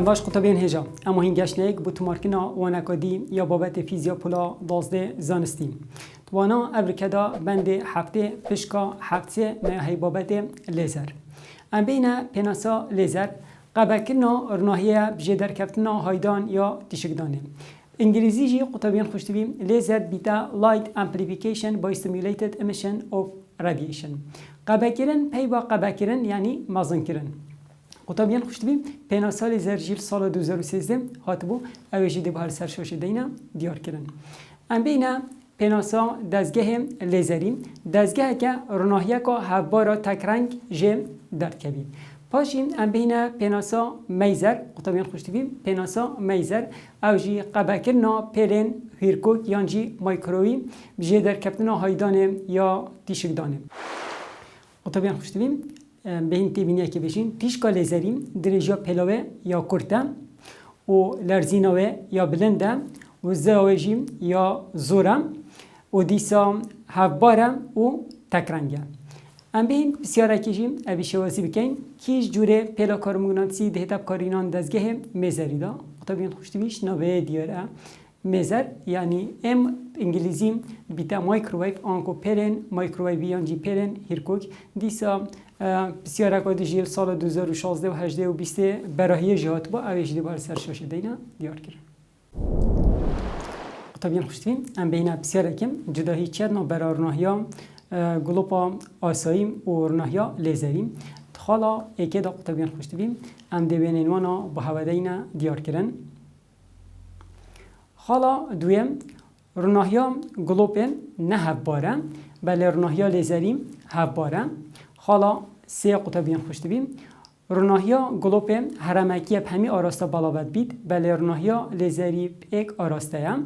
باش قطبین هجا اما هنگش نیک بو تمارکنا وانکادی یا بابت فیزیا پولا 12 زانستی وانا ابرکدا بند هفته پشکا هفته نه بابت لیزر ام بین پناسا لیزر قبکرنا رناهیه بجه درکفتنا هایدان یا تشکدانه انگلیزی جی قطبین خوشتبیم لیزر بیتا light amplification by stimulated emission of radiation قبکرن پی با قبکرن یعنی مازن کرن قطبین خوشتبیم پناسا لیزر جیل سال 2013 هاتبو اویجی دی بحال سرشوش دینا دیار کرن ام بین پناسا دزگه لیزری دزگه که رناهیه که هفبارا تکرنگ جه درد کبید پاشیم ام بین پناسا میزر قطبین خوشتبیم پناسا میزر او جی قبکرنا پیلن هیرکوک یانجی مایکروی بجه در کپتنا هایدانه یا تیشکدانه قطبین خوشتبیم به این تبینیه که بشین تیشکا لیزریم درجا پلاوه یا کرته و لرزیناوه یا بلنده و زاوجیم یا زورم و دیسا هفباره و تکرنگه ام بین بسیار کشیم اوی شوازی بکن کیش جوره پیلا کارمونانسی دهتاب کارینان دزگه میزری دا قطبین خوشتویش نوه دیاره میزر یعنی ام انگلیزی بیتا مایکروویف آنکو پرن مایکروویف یانجی پرن هیرکوک دیسا بسیار اکادی جیل سال 2016 و 18 و 20 براهی جهات با اویش دیبار سرشاش دینا دیار کرد قطبین خوشتویم ام بین بسیار کم جداهی چرنا برارناهیا گلوپا آساییم و رناهیا لیزریم خالا ایکی دا قطبین خوشتبیم ام دیوینین وانا با هودین دیار کرن خالا دویم رناهیا گلوپن نه هفباره بله رناهیا لیزریم هفباره خالا سه قطبین خوشتبیم رناهیا گلوپن هرمکی همی آراسته بلابد بید بله رناهیا لیزری ایک آراسته هم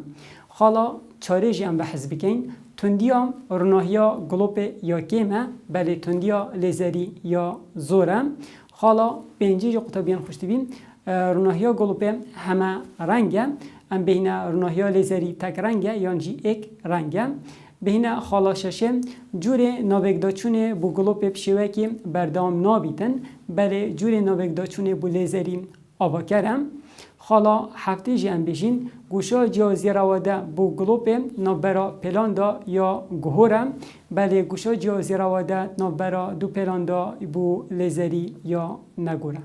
خالا چاره جیم به حزب کن تندیا رناهیا گلوپ یا کیمه بله تندیا لیزری یا زوره حالا پنجی قطبین خوشتبیم رناهیا گلوپ همه رنگه ام بین رناهیا لیزری تک رنگه یانجی ایک رنگه بین حالا ششم جور ناوگداچونه بو گلوپ بشوه که بردام نابیتن بله جور ناوگداچونه بو لیزری آوا کرم حالا هفته جیم بشین گوشا جیازی رواده بو گلوپ نابرا پلاندا یا گهورم بله گوشا جیازی رواده نابرا دو پلاندا بو لیزری یا نگورم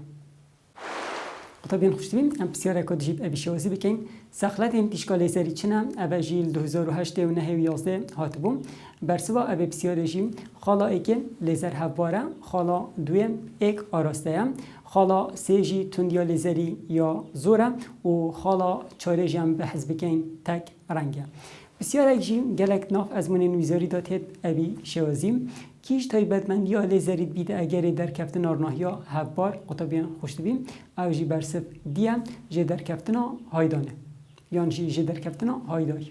قطبین خوشتبیم ام بسیار اکاد جیب ابی شوازی بکن سخلت این تیشکا لیزری چنم ابا جیل 2008 و 9 هات بوم برسوا ابی بسیار جیم خالا ایکن لیزر هفباره خالا دویم ایک آراسته هم خالا سیجی تندیا لیزری یا زوره و خالا چاره جم به حزب کن تک رنگه بسیار اکجیم گلک ناف از من نویزاری داتید ابی شوازیم کیش تایبتمندی ها لیزری بیده اگر در کفتن آرناهیا هفبار قطبین خوشتبیم او جی برسف دیم جه در کفتن هایدانه یعنی جه در کفتن هایدای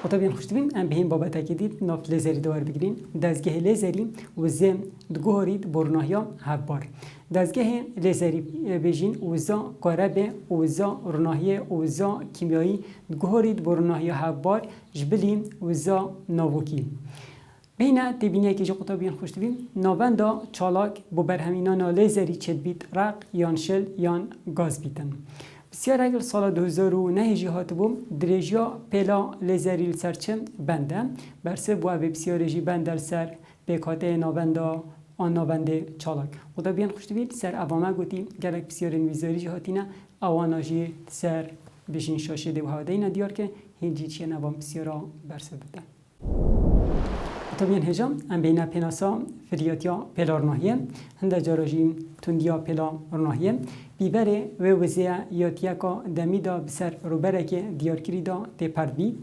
قطبین خوشتبیم ام بهین بابت اکیدید ناف لیزری دوار بگیرین دزگه لیزری و زم دگوهارید برناهیا هفبار دزگه لیزری بجین وزا کاربه وزا رناهیه وزا کیمیایی دگوهارید برناهیا هفبار جبلیم وزا ناوکی بین تبینیه که قطبین خوشتبیم ناوندا چالاک بو برهمینانا لیزری چد بیت رق یان شل یان گاز بیتن بسیار اگر سال 2009 جهات بوم درجا پلا لیزری سرچم بنده برسه بو اوی بسیار جی بندر سر بکاته ناوندا آن ناونده چالاک قطبین خوشتبیم سر اوامه گوتیم گلک بسیار انویزاری جهاتینه اوانا جی سر بشین شاشه دو هاده دیار که هنجی چیه نوام بسیارا برسه بده قطبین هجام ام بین پناسا فریاتیا پلارناهیه هنده جاراجیم تندیا پلارناهیه بیبره و وزیه یاتیه که دمیدا بسر روبره که دیارکری دا تپرد بید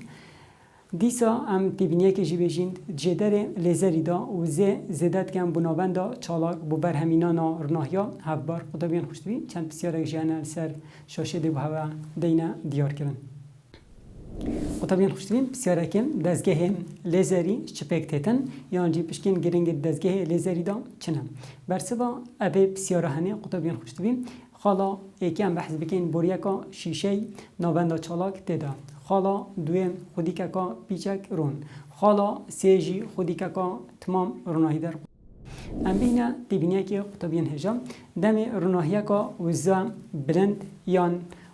دیسا ام تبینیه که جیبجین جدر لیزری دا و زیدت کم بنابندا چالاک بو برهمینانا رناهیا هفبار قطبین خوشتوی چند بسیار اکجانه سر شاشه دو هوا دینا دیار کرن قطبین خوشتبین بسیار کم دزگه لیزری چپک تتن یعنی جی پشکین گرنگ دزگه لیزری دا چنم برسوا ابی بسیار هنه قطبین خوشتبین خالا یکم بحث بکن بوریکا شیشه نابندا چالاک تدا خالا دویم خودی که پیچک رون خالا سیجی خودی که تمام روناهی در ام بینه دیبینه که قطبین هجا دم روناهیه که وزا بلند یان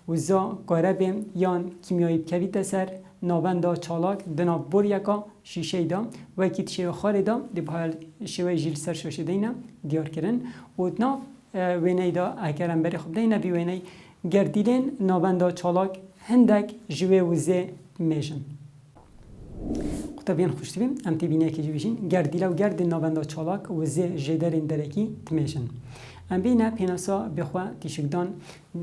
وزا قربه یان کیمیایی بکویت سر نابندا چالاک دنا بوریا که شیشه دا و کیت شیو خاری دا دی بحال شیوه جیل سر شوشه دینا دیار کرن و دنا وینه دا اکرم بری خوب دینا بی وینه گردیدن نابندا چالاک هندک جوه وزه میشن قطبین خوش تبیم ام تبینه که جویشین گردیلا و گرد نابندا چالاک وزه جدرین درکی تمیشن ام بینه پیناسا بخوا تیشکدان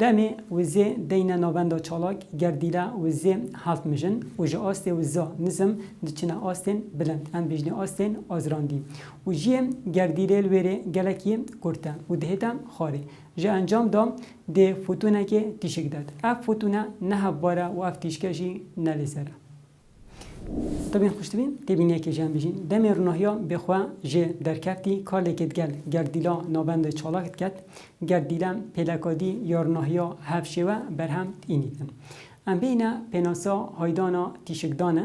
دمه وزه دین نابندا چالاک گردیلا وزه حالت میشن و جه آسته وزه نزم دچنه آستین بلند ام بیجنه آستین آزراندی و جه گردیله الویره گلکی کرده و دهتا خاره جه انجام دام ده فوتونه که تیشک داد اف فوتونه نه باره و اف تیشکشی نلیزره طبعا خوش تبین تبینه که جان بجین دم روناهیا بخوا جه در کفتی کار لکت گل گردیلا نابند چالاکت کت گردیلا پلکادی یا روناهیا هفشوه برهم اینیدن ام بینه پناسا هایدانا تیشکدانه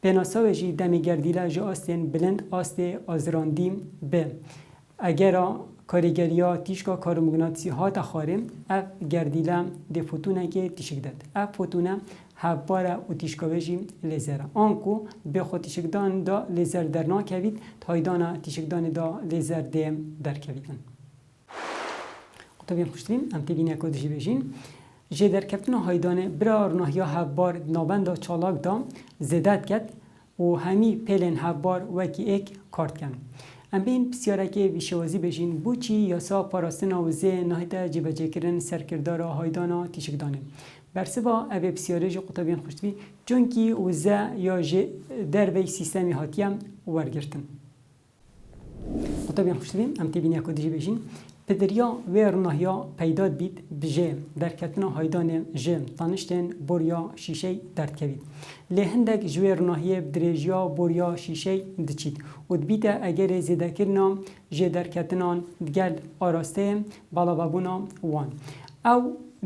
پناسا و جی دم گردیلا جه آستین بلند آست آزراندیم به اگر کارگریا تیشکا کارمگناطیسی ها تخارم اف گردیلا ده فوتونه که تیشک داد اف فوتونه هباره و تیشکاویجی لیزر آنکو به خود تیشکدان دا لیزر در ناکوید تایدانا تیشکدان دا لیزر دیم در کویدن طبعا خوشترین ام تبینه کدشی بجین جه در کفتن هایدانه برا رناهیا هبار نابند چالاک دا زدت کد و همی پیلن هبار وکی ایک کارت کن ام بین بسیاره که ویشوازی بجین بو چی یاسا پاراستن آوزه نهیده جبجه کرن سرکردار هایدانا تیشکدانه برسبا اوه بسیاره جو قطبین خوشتوی چونکی وزه یا در وی سیستمی هاتیم ورگرتن قطبین خوشتوی ام تبینه کدیجی بجین پدریا و روناهیا پیداد بید بجه در کتنا هایدان جه تانشتن بوریا شیشه درد کوید لهندک جوی روناهیه بدرجیا بوریا شیشه دچید و دبیده اگر زیده کرنا جه در کتنان دگل آراسته بالا بابونا وان او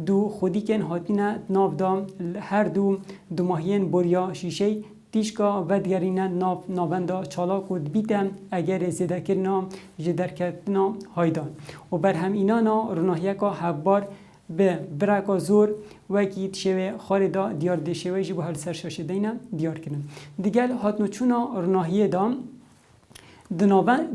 دو خودی کن هاتینا ناف دام هر دو ماهین بوریا شیشه تیشکا و دیگرینه نابندا چالاک و دبیتم اگر زیده کرنا جدرکتنا هایدان و بر هم اینانا روناهیه که هبار به برکا زور وکیت شوه خاردا دیار دشوه جی به هر سرشاشه دینه دیار کنن دیگر هاتنو چونا روناهیه دام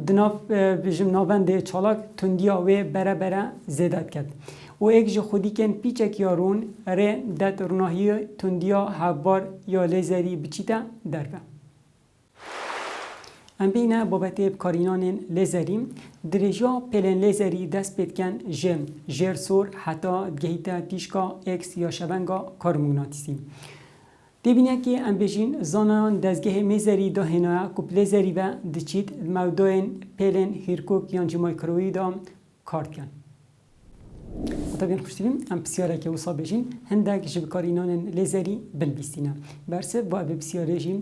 دناف بجم نابند چالاک تندیا و بره زیدت کرد و ایک جو خودی کن پیچک یارون ره دت روناهی تندیا هبار یا لیزری بچیتا دربه ام بینه بابت بکارینان لیزری درجا پلن لیزری دست پید کن جر سور حتی گهیتا تیشکا اکس یا شبنگا کارمگناطیسی دیبینه که ام بجین زانان دستگاه میزری دا هنویا کب لیزری و دچید مودوین پلن هیرکوک یانجی مایکرووی دا کارد کن طبعا خوشتیم ام بسیاره که وصا بجین هندک جبکارینان لیزری بنبیستینه برسه با اب بسیاره جیم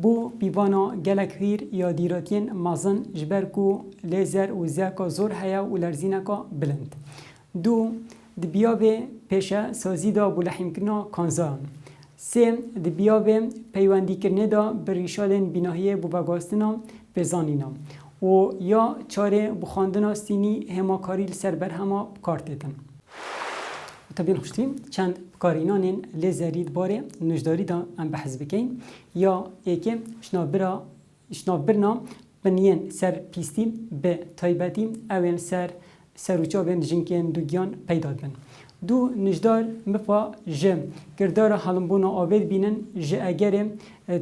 بو بیوانا گلک هیر یا دیراتین مازن جبرکو لیزر و زیکا زور هیا و لرزینکا بلند دو دبیابه پیشه سازی دا بولحیم کرنا کانزان سه دبیابه پیوندی کرنه دا بریشالن بیناهی بوبگاستنا بزانینا و یا چاره بخاندنا سینی هماکاریل سر بر هما کارتتن طبعا خوشتیم چند کارینان لیزرید باره نجداری دا ام بحث بکین یا ایکم شنابرنا بنین سر پیستی به تایبتی اوین سروچا بین جنکین دوگیان پیداد بن دو نجدار مفا جم گردار حلمبونا آوید بینن جه اگر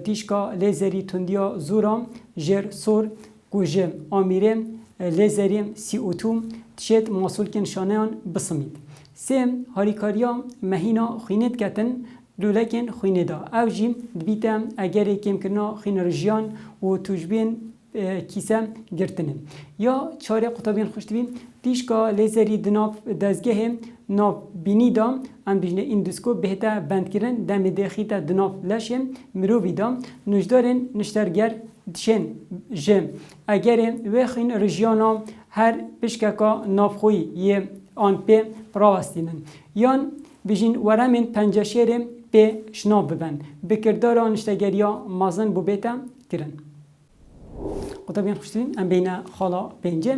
تیشکا لیزری تندیا زورا جر سور گوجه آمیره لیزریم CO2 تشت محصول کن شانهان بسمید سیم هاریکاریا مهینا خینت کتن لولکن خینه دا او جیم دبیتم اگر کم کرنا خین رجیان و توجبین کیسه گرتنه یا چاره قطبین خوشتبین تیشکا لیزری دناف دزگه ناف بینی دا ام بجنه اندوسکوپ بهتا بند کرن دم دخیتا دناف لشم مرووی دا نجدارن نشترگر دشن جم اگر وخین رجیانا هر پشککا نافخوی یه آن پی راوستینن یان بجین ورمین پنجشیرم پی شناب ببن بکردار آنشتگریا مازن بو بیتا کرن قطبیان خوشترین ام بین خالا پنجه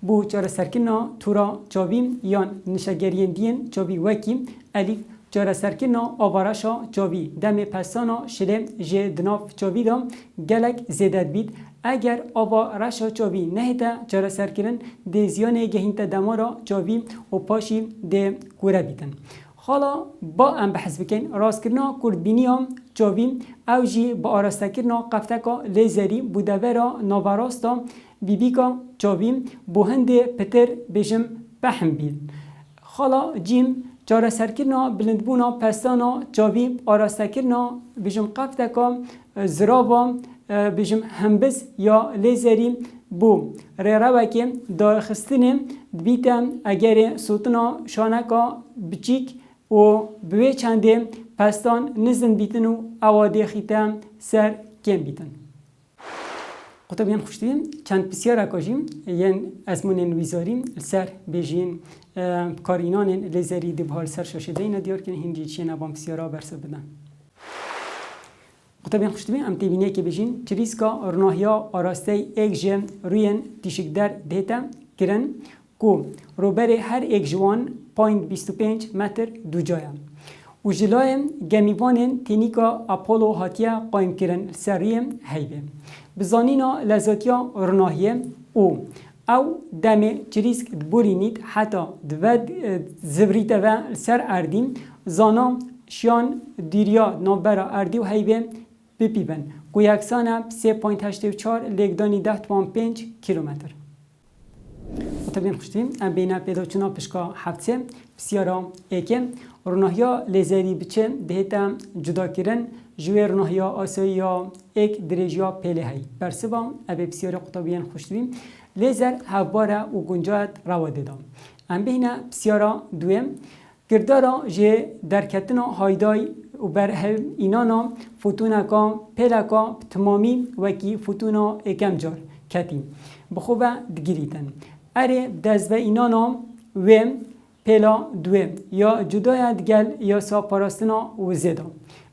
بو چاره سرکنا تورا چاویم یان نشگرین دین چاوی وکیم الیف چاره سرکنا آوارشا چاوی دم پسانا شله جه دناف چاوی دام گلک زیدت بید اگر آوارشا چاوی نهیتا چاره سرکرن ده زیانه گهینتا دمارا چاوی و پاشی ده کوره بیتن حالا با ام بحث بکن راست کرنا کردبینیام چاوی او جی با آراسته کرنا قفتکا لیزری بودورا ناوراستا بیبیکا چاوی بو هنده پتر بجم بهم بید حالا جیم چاره سرکرنا بلندبونا پستانا چاوی آراسته کرنا بجم قفتکا زراوا بجم همبز یا لیزری بو ریراوه که داخستنه بیتم اگر سوتنا شانکا بچیک و بوی چنده پستان نزن بیتن و اواده خیتم سر کم بیتن قطبیان خوشتیم چند بسیار اکاجیم ین ازمون ویزاریم سر بجین کارینان لیزری دبهال سر شاشده اینا دیار کنه هنجی چیه نبام بسیارا برسه بدن قطبیان خوشتیم ام تیبینه که بجین چریسکا رناهیا آراسته ایک جم روین تیشکدر دیتا کرن کو روبر هر ایک جوان 0.25 متر دو جایم و جلای گمیوان تینیکا اپولو هاتیا قایم کرن سریم هیبه بزانینا لزاتیا رناهیه او دم چریسک دبورینید حتی دوید زبریته و سر اردیم زانا شیان دیریا نابرا اردی و هیبه بپیبن که یکسانه 3.84 لگدانی 10.5 کیلومتر طبعا خوشتیم ام بین پیدا چنا پشکا هفته بسیارا ایکه رناهیا لیزری بچه دهتا جدا کرن جوی رناهیا آسایی یا ایک درجیا پیله هی برسوا ابی بسیارا قطبیان خوشتیم لیزر هفباره و گنجایت روا دیدم ام بین بسیارا دویم گردارا جه درکتنا هایدای و برهم اینانا فوتونا کا پیلا کا تمامی وکی فوتونا اکم جار کتیم بخوبه دگیریتن اره دزوه اینانا ویم پیلا دویم یا جدای دگل یا سا پاراستنا و زیدا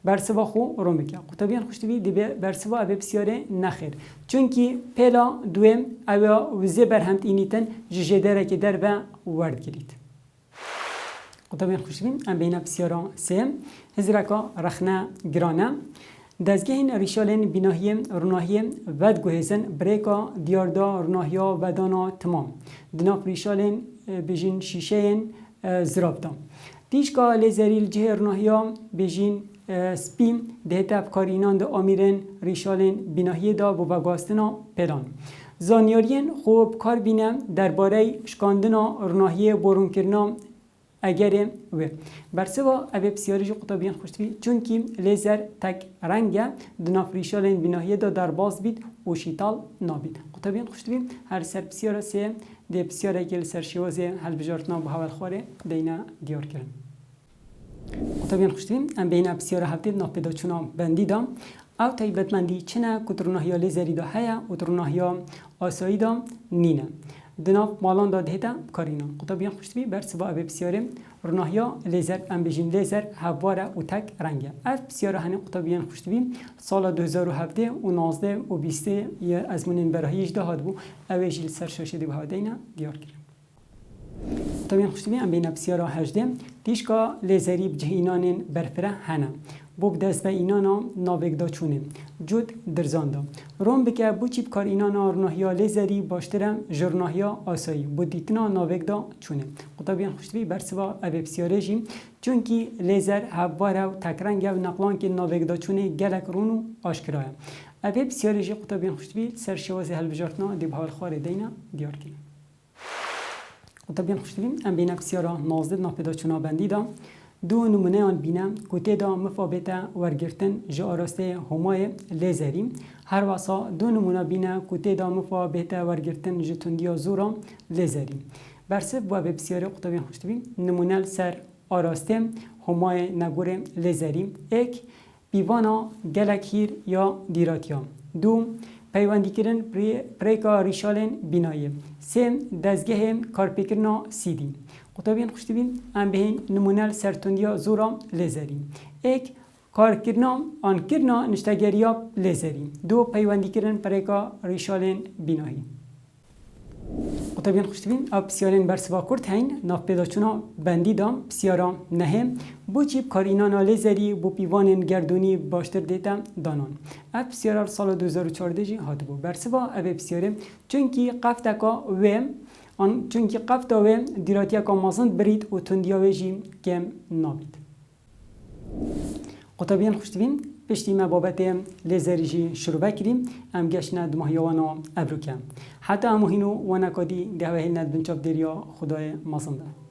برسوا خو روم بکن قطبیان خوشتوی دیبه برسوا اوه بسیاره نخیر چونکی پیلا دویم اوه وزه برهمت اینیتن ججدره که در به ورد گرید قطبیان خوشتوی ام بین بسیارا سیم هزرکا رخنه گرانه دزگهین ریشالین بیناهی رناهی ود گوهزن بریکا دیاردا رناهیا ودانا تمام دناف ریشالین بجین شیشهین زرابدا دیشکا لیزریل جه رناهیا بجین سپیم دهتب کارینان دا آمیرن ریشالین بیناهی دا و بگاستنا پیدان زانیارین خوب کار بینم درباره شکاندنا رناهی برون کرنا اگر و برسوا اوه بسیاری قطبیان خوشتوی چونکی لیزر تک رنگه دناف ریشالین بیناهی دا در باز بید و شیطال نابید قطبیان خوشتوی هر سر بسیاره سه ده بسیاره که لسر شوازه هل بجارتنا با حوال خواره دینا دیار کرن قطبیان خوشتوی ام بین بسیاره هفته ناف پیدا چونا بندی دام او تایبتمندی چنه کترناهیا لیزری دا هیا و ترناهیا آسایی دا نینه دناف مالان داد هتا کارینا قطبیان خوشتوی بر سوا ابی بسیاره رناهیا لیزر ام بجین لیزر هواره و تک رنگه اف بسیاره هنه قطبیان خوشتوی سال 2017 و 19 و 20 از منین براهیش دهاد بو اوی جیل سر شاشه دی بها دینا دیار کرد قطبیان خوشتوی ام بین بسیاره 18 دیشکا لیزری بجهینانین برفره هنه بوب دست به اینانا ناوگ دا چونه جود درزاندا روم بکه بو چیب کار اینانا رناهیا لیزری باشترم جرناهیا آسایی بو دیتنا ناوگ دا چونه قطبیان خوشتوی برسوا اوه بسیاره جیم چونکی لیزر هفواره و تکرنگه و نقلان که ناوگ دا چونه گلک رونو آشکرایه اوه بسیاره جی قطبیان خوشتوی سر شوازی هل بجارتنا دی بحال خواره دینا دیار کنیم قطبیان خوشتوی ام بینه بسیاره نازده ناپیدا چونا بندی دا دو نمونه آن بینم که دا مفابته ورگرتن جا آراسته همای لیزری هر واسا دو نمونه بینه که دا مفابته ورگرتن جا تندیا زورا لیزری برسه با بسیاری قطبیان خوشتوی نمونه سر آراسته همای نگور لیزری ایک بیوانا گلکیر یا دیراتیا دو پیوندی کردن پریکا ریشالن بینایی سه دزگه کارپیکرنا سیدی قطبیان خوشتوی ام بهین نمونه سرتوندیا زورا لیزری ایک کارکردنا آن کردنا نشتگریا لیزری دو پیوندی کردن پرکا ریشالین بینایی. قطبیان خوشتبین اب بسیارین برسوا کرد هین ناف پیداچونا بندی دام بسیارا نهه بو چیب کارینانا لیزری بو پیوانین گردونی باشتر دیتا دانان. اب بسیارا سال 2014 جی هات بو برسوا اب بسیاره چونکی قفتکا ویم چونکی قفتا ویم دیراتیا کا مازند برید و تندیاوی جی کم نابید. قطبیان خوشتبین پشتی ما بابت لیزری جی شروع بکریم ام گشنه دماهیوانا ابروکم حتی امو هینو وانا کدی دهوه هیلند بنچاب دریا خدای مازنده